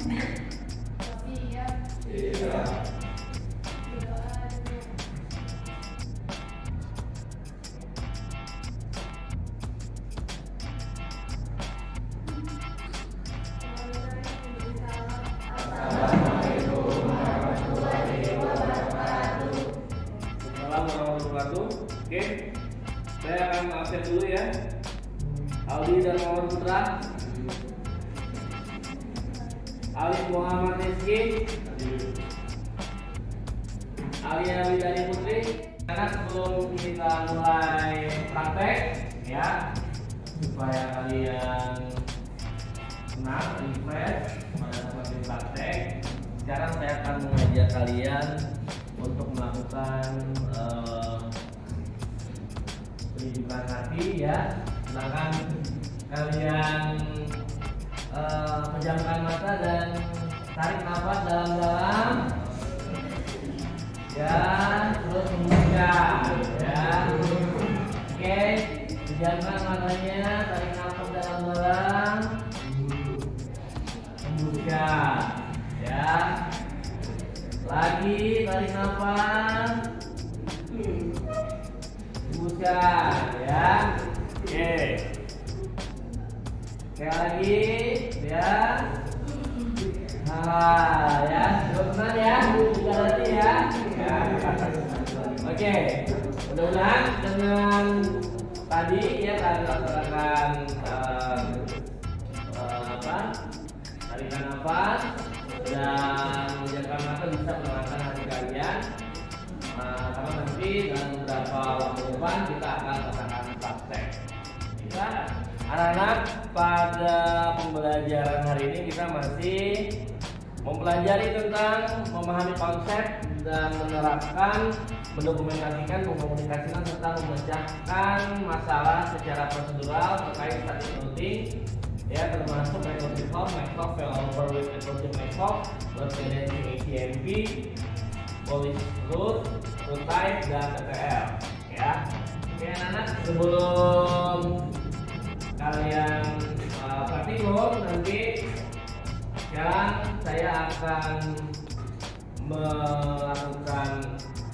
Iya. Oke, saya akan absen dulu ya. Aldi dan Muhammad Putra, Alif Muhammad Rizky, Alia Widari Putri. Karena sebelum kita mulai praktek ya, supaya kalian senang, refresh pada saat praktek, sekarang saya akan mengajak kalian untuk melakukan penunjukan hati ya. Silakan kalian pejamkan mata dan tarik nafas dalam-dalam ya, terus membuka ya. Oke, pejamkan matanya, tarik nafas dalam-dalam, membuka ya. Lagi tarik nafas, buka ya. Oke, sekali lagi ya. Nah ya, benar ya, kita latih ya. Oke, mudah-mudahan dengan tadi ya kalian laksanakan tarikan nafas dan menjaga mata, bisa menenangkan hati kalian. Karena nanti dalam beberapa waktu depan kita akan laksanakan praktek. Ya, anak-anak, pada pembelajaran hari ini kita masih mempelajari tentang memahami konsep dan menerapkan, mendokumentasikan, mengkomunikasikan serta memecahkan masalah secara prosedural terkait static routing ya, termasuk recursive hop, maxhop, failover with recursive maxhop, load balancing ATMP, polish root, root type, dan TTL ya. Oke anak-anak, sebelum kalian praktikum nanti, sekarang saya akan melakukan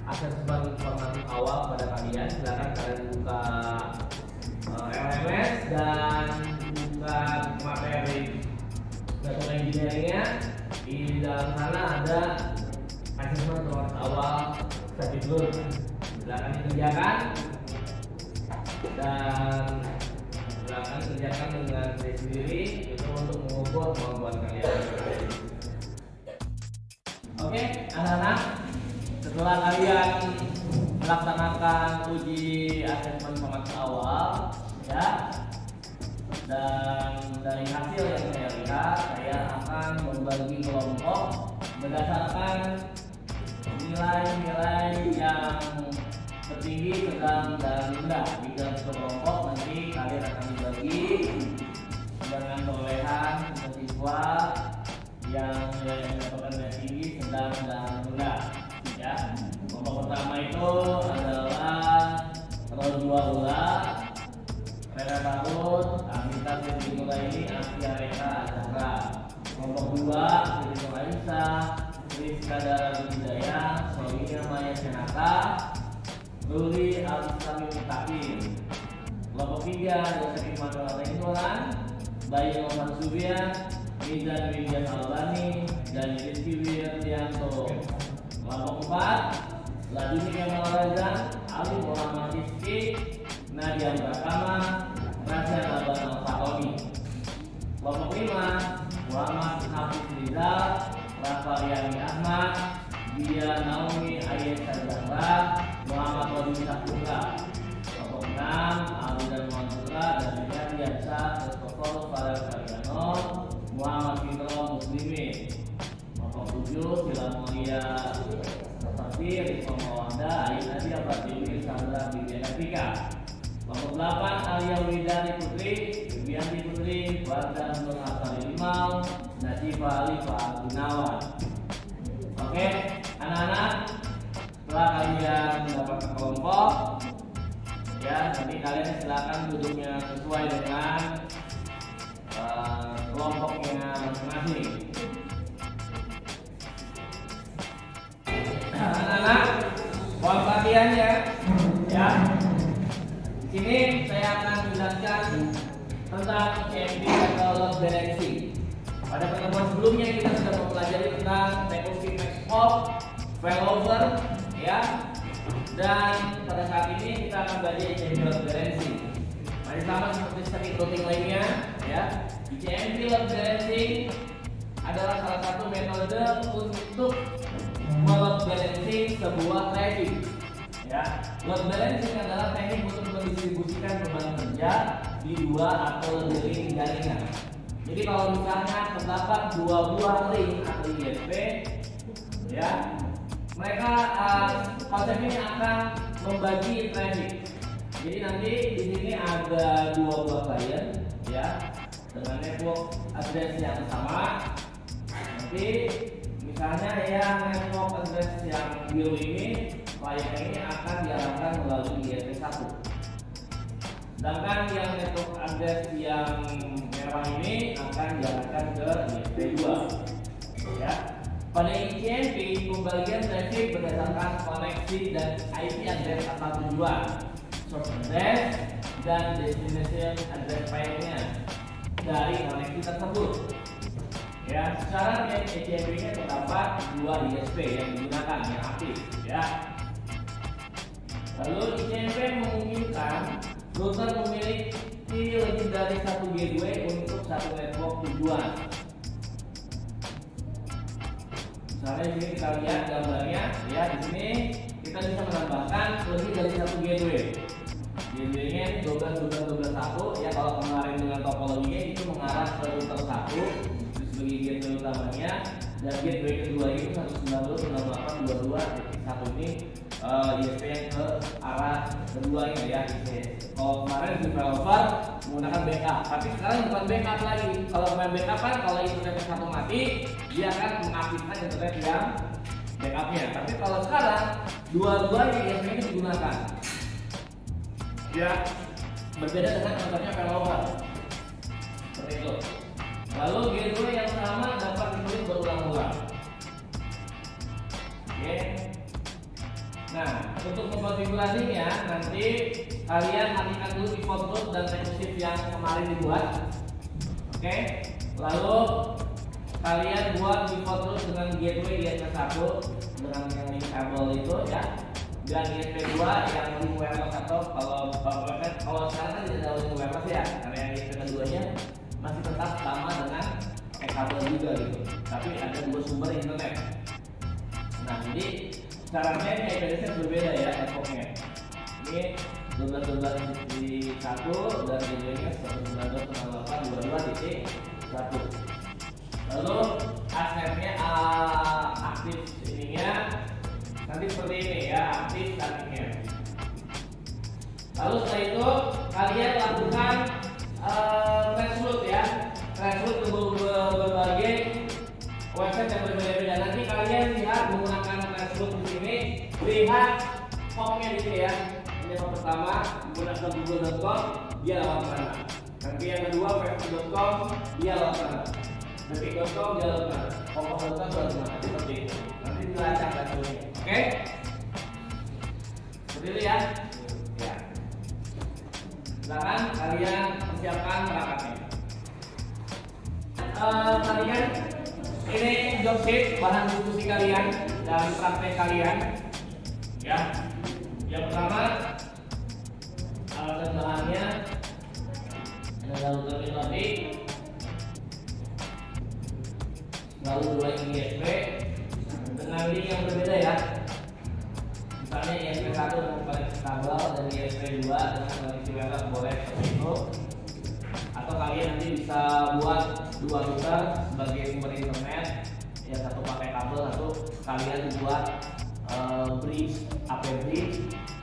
asesmen formatif awal pada kalian. Silakan kalian buka LMS dan buka materi data engineering-nya. Di dalam sana ada asesmen formatif awal static root. Silakan dikerjakan dan silakan kerjakan dengan saya sendiri, itu untuk mengukur kemampuan kalian. Oke, anak-anak, setelah kalian melaksanakan uji asesmen formatif awal ya, dan dari hasil yang saya lihat, saya akan membagi kelompok berdasarkan nilai-nilai yang tertinggi, sedang, dan rendah. Di dalam kelompok nanti kalian akan dibagi dengan perolehan siswa yang nilainya mendapatkan nilai tinggi, sedang, dan rendah. Ya, kelompok pertama itu adalah Rodua Ula, Rela Tarut, Amita Siti Nuraini, Asia Reka Azhara. Kelompok dua Siti Aisyah, Rizka Dara Budaya, Sonia Maya Senata, Ruli Al-Sami Mutakin. Kelompok tiga Dosa Hikmatul Al-Indoran, Bayi Muhammad Subia, Mizan Widyan Albani, dan Rizky Wiyanto. Kelompok empat Laduni Kemal Raza, Ali Muhammad Rizky, Nadia Pratama, Rasya Laban Al-Fatoni. Kelompok lima Muhammad Hafiz Rizal, Rafaliani Ahmad, Dia Naomi Ayat Zahra, Muhammad Wadi Saputra. Kelompok 6 Ali dan Muhammad Putra, dan Rizal Biasa, Christopher Farel Kariano, Muhammad Fitro Muslimin. Kelompok 7 Sila Mulia Seperti Rizal Mawanda, Ayat Nadia Fatiwi Sandra Bidyanapika. Kelompok 8 Alia Widari Putri, Bibianti Putri, Wardan Nur Hasani Limau, Najibah Alifah Gunawan. Oke, anak-anak, setelah kalian mendapatkan kelompok, ya nanti kalian silakan duduknya sesuai dengan kelompoknya masing-masing. latihannya ya. Di sini saya akan menjelaskan tentang CMP atau load balancing. Pada pertemuan sebelumnya kita sudah mempelajari tentang recursive max of failover ya. Dan pada saat ini kita akan belajar CMP load balancing. Masih sama seperti static routing lainnya ya. Di CMP load balancing adalah salah satu metode untuk load balancing sebuah traffic. Ya, load balancing adalah teknik untuk mendistribusikan beban kerja di dua atau lebih link jaringan. Jadi kalau misalnya terdapat dua buah link atau ISP, ya, mereka konsep ini akan membagi traffic. Jadi nanti di sini ada dua buah klien, ya, dengan network address yang sama. Nanti misalnya yang network address yang biru ini, klien ini akan diarahkan melalui ISP1. Sedangkan yang network address yang merah ini akan diarahkan ke ISP2. Ya. Pada CMP, pembagian traffic berdasarkan koneksi dan IP address atau tujuan, source address dan destination address file-nya dari koneksi tersebut. Ya, secara CMP-nya terdapat dua ISP yang digunakan yang aktif. Ya. Lalu ICMP memungkinkan router memiliki lebih dari satu gateway untuk satu network tujuan. Misalnya di sini kita lihat gambarnya, ya di sini kita bisa menambahkan lebih dari satu gateway. Gateway-nya 12 ya, kalau kemarin dengan topologinya itu mengarah ke router 1 sebagai gateway utamanya, dan gateway kedua itu 192.168.22.1 ini ISP yang ke arah keduanya ya. Kalau kemarin di developer menggunakan backup, tapi sekarang bukan backup lagi. Kalau main backup kan kalau internet satu mati, dia akan mengaktifkan internet yang backupnya. Tapi kalau sekarang dua-duanya ISP ini digunakan. Ya, berbeda dengan contohnya failover. Seperti itu. Lalu gateway yang sama dapat ditulis berulang-ulang. Oke. Nah, untuk mengkonfigurasinya nanti kalian matikan dulu default root dan recursive yang kemarin dibuat. Oke. Lalu kalian buat default root dengan gateway ISP1 dengan yang link kabel itu ya. Dan ISP2 yang link wireless atau kalau sekarang kan tidak ada link wireless ya, karena yang ISP keduanya masih tetap sama dengan kabel juga gitu. Tapi ada dua sumber internet. Nah, jadi caranya ini IPv6 berbeda ya networknya. Ini 12.12 di 1 dan gateway-nya 192.168.22.1. Lalu asetnya aktif ininya nanti seperti ini ya, aktif statiknya. Lalu setelah itu kalian lakukan transload ya, transload ke berbagai website yang berbeda-beda. Nanti kalian lihat menggunakan transload di sini, lihat home-nya di sini ya. Ini yang pertama menggunakan google.com, dia lewat mana. Nanti yang kedua facebook.com, dia lewat mana. detik.com, dia lewat mana. Pokok.com lewat mana. Seperti itu. Nanti dilacak transloadnya. Oke? Seperti itu ya. Ya. Silakan kalian persiapkan perangkatnya. Kalian ini job sheet, bahan diskusi kalian dan praktek kalian. Ya. Yang pertama, alat bahannya ada router tadi, lalu dua ISP dengan link yang berbeda ya. Misalnya ISP1 dengan koneksi kabel dan ISP2 dengan koneksi wireless boleh seperti itu. Atau kalian nanti bisa buat dua router sebagai sumber internet, yang satu pakai kabel, satu kalian buat bridge, AP bridge,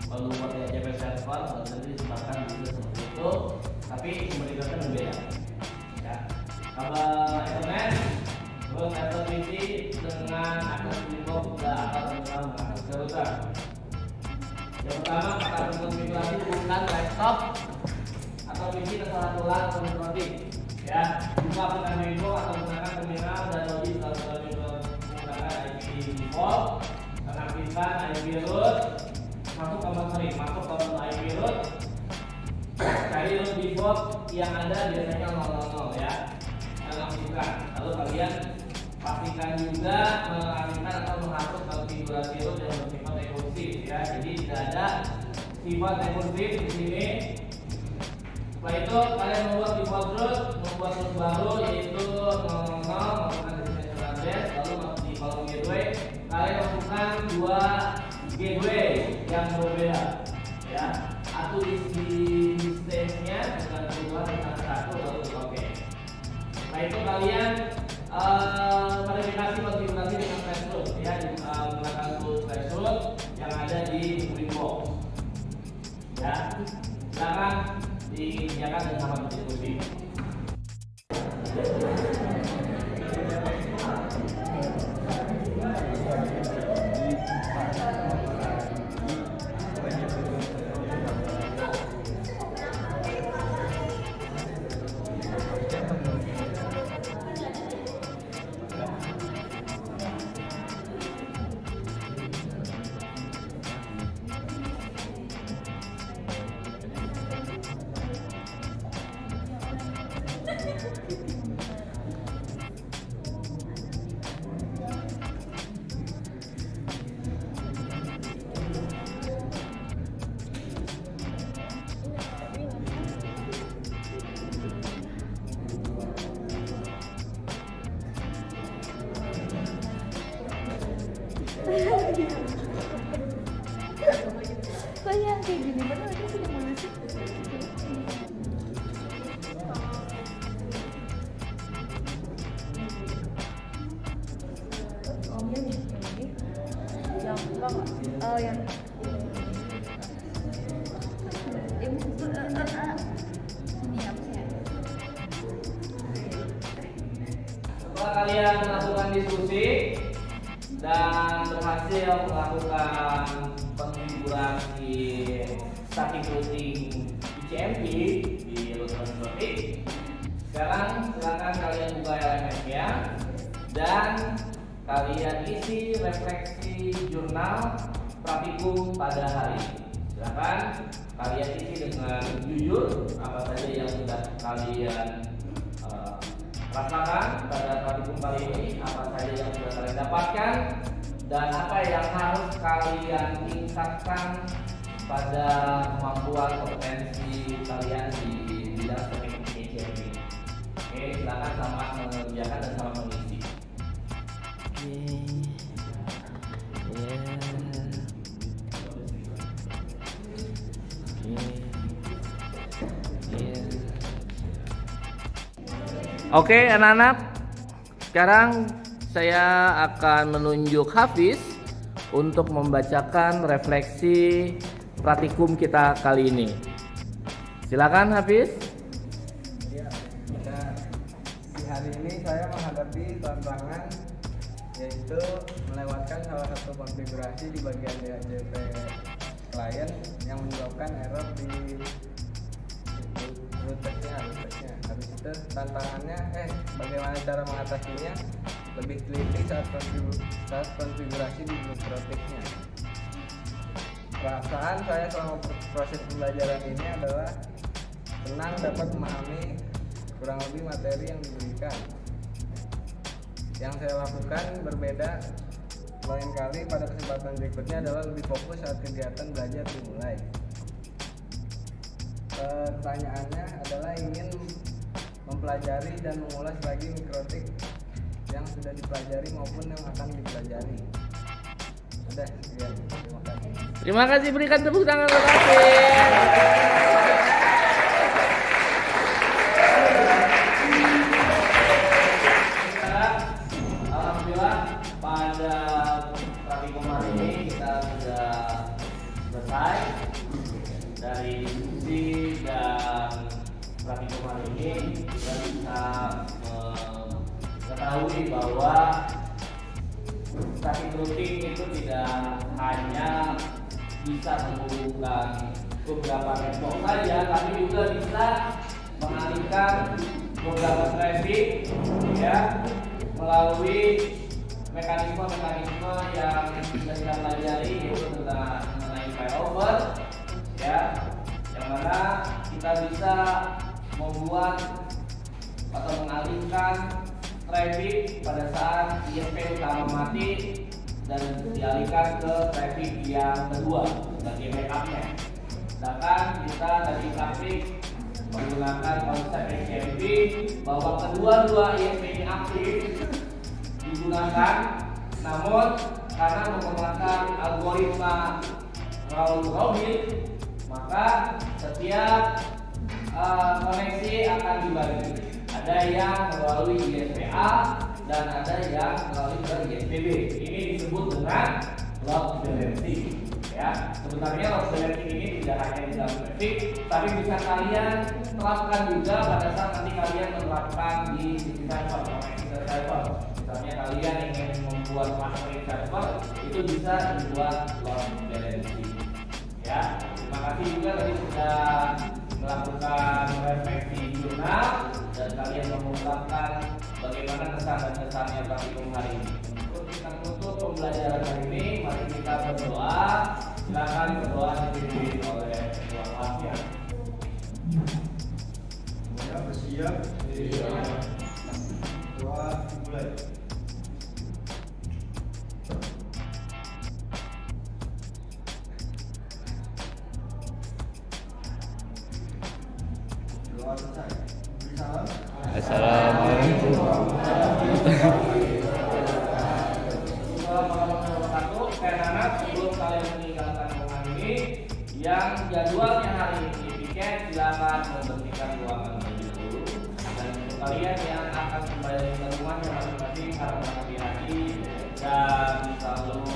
lalu buat JP server, lalu nanti disebabkan juga seperti itu. Tapi sumber internetnya berbeda. Ya. Kabel internet, terus satu PC dengan akses info atau terminal akses ke router. Yang pertama kita konfigurasi bukan laptop atau PC terserah tulang atau elektronik. Ya, buka aplikasi info atau menggunakan terminal dan login kalau menggunakan IP default, mengaktifkan IP root, masuk ke menu IP root, cari root default yang ada biasanya 000 ya, dan aktifkan. Lalu kalian pastikan juga mengaktifkan atau menghapus konfigurasi root yang bersifat rekursif ya. Jadi tidak ada sifat rekursif di sini. Setelah itu kalian membuat default root, membuat root baru yaitu 00, masukkan destination address, lalu masuk di kolom gateway. Kalian masukkan dua gateway yang berbeda ya. Satu isi distance-nya bukan kedua dengan satu, lalu oke. Setelah itu kalian verifikasi konfigurasi dengan threshold ya, menggunakan tool threshold yang ada di green box ya. Silakan dikerjakan dan sama berdiskusi. Kok yang kayak gini bener sih sudah mulai sih? Oh ini yang enggak oh yang ini apa sih? Setelah kalian melakukan diskusi dan berhasil melakukan konfigurasi static routing ICMP di router Tropic, sekarang silakan kalian buka LMS-nya dan kalian isi refleksi jurnal praktikum pada hari ini. Silakan kalian isi dengan jujur apa saja yang sudah kalian rasakan pada praktikum kali ini, apa saja yang sudah kalian dapatkan, dan apa yang harus kalian tingkatkan pada kemampuan kompetensi kalian di bidang teknik ICMP. Oke, silakan selamat mengerjakan dan selamat mengisi. Oke anak-anak, sekarang saya akan menunjuk Hafiz untuk membacakan refleksi praktikum kita kali ini. Silakan Hafiz. Ya, di hari ini saya menghadapi tantangan yaitu melewatkan salah satu konfigurasi di bagian DHCP klien yang menyebabkan error di routernya. Habis itu tantangannya bagaimana cara mengatasinya lebih teliti saat konfigurasi di Bluetooth-nya. Perasaan saya selama proses pembelajaran ini adalah senang dapat memahami kurang lebih materi yang diberikan. Yang saya lakukan berbeda, lain kali pada kesempatan berikutnya adalah lebih fokus saat kegiatan belajar dimulai. Pertanyaannya adalah ingin mempelajari dan mengulas lagi mikrotik yang sudah dipelajari maupun yang akan dipelajari. Sudah, sekian. Terima kasih. Terima kasih, berikan tepuk tangan untuk Hafiz. Alhamdulillah pada praktikum hari ini kita sudah selesai dari diskusi dan praktikum hari ini. Kita bisa mengetahui bahwa static routing itu tidak hanya bisa menghubungkan beberapa network saja, tapi juga bisa mengalihkan beberapa traffic ya melalui mekanisme yang sudah kita pelajari, yaitu mengenai failover bagaimana kita bisa membuat atau mengalihkan traffic pada saat ISP utama mati dan dialihkan ke traffic yang kedua sebagai backupnya. Sedangkan kita tadi praktik menggunakan konsep XMP bahwa kedua-dua ISP ini aktif digunakan, namun karena menggunakan algoritma Raoult-Robin, maka setiap koneksi akan dibagi. Ada yang melalui ISP A dan ada yang melalui ke ISP B. Ini disebut dengan load balancing. Ya, sebenarnya load balancing ini tidak hanya di dalam traffic, tapi bisa kalian terapkan juga pada saat nanti kalian menerapkan di sisi server, koneksi ke server. Misalnya kalian ingin membuat clustering server, itu bisa dibuat load balancing. Ya, terima kasih juga tadi sudah melakukan refleksi jurnal dan kalian mengungkapkan bagaimana kesan dan kesannya praktikum hari ini. Untuk kita menutup pembelajaran hari ini, mari kita berdoa. Silakan berdoa dipimpin oleh ketua kelasnya. Semuanya bersiap. Doa dimulai. Doa selesai. Beri salam. Assalamualaikum. Sebelum kalian meninggalkan ruangan ini, yang jadwalnya hari ini dipiket, silakan membersihkan ruangan terlebih dulu. Dan untuk kalian yang akan kembali ke rumahnya masing-masing, harap hati-hati dan selalu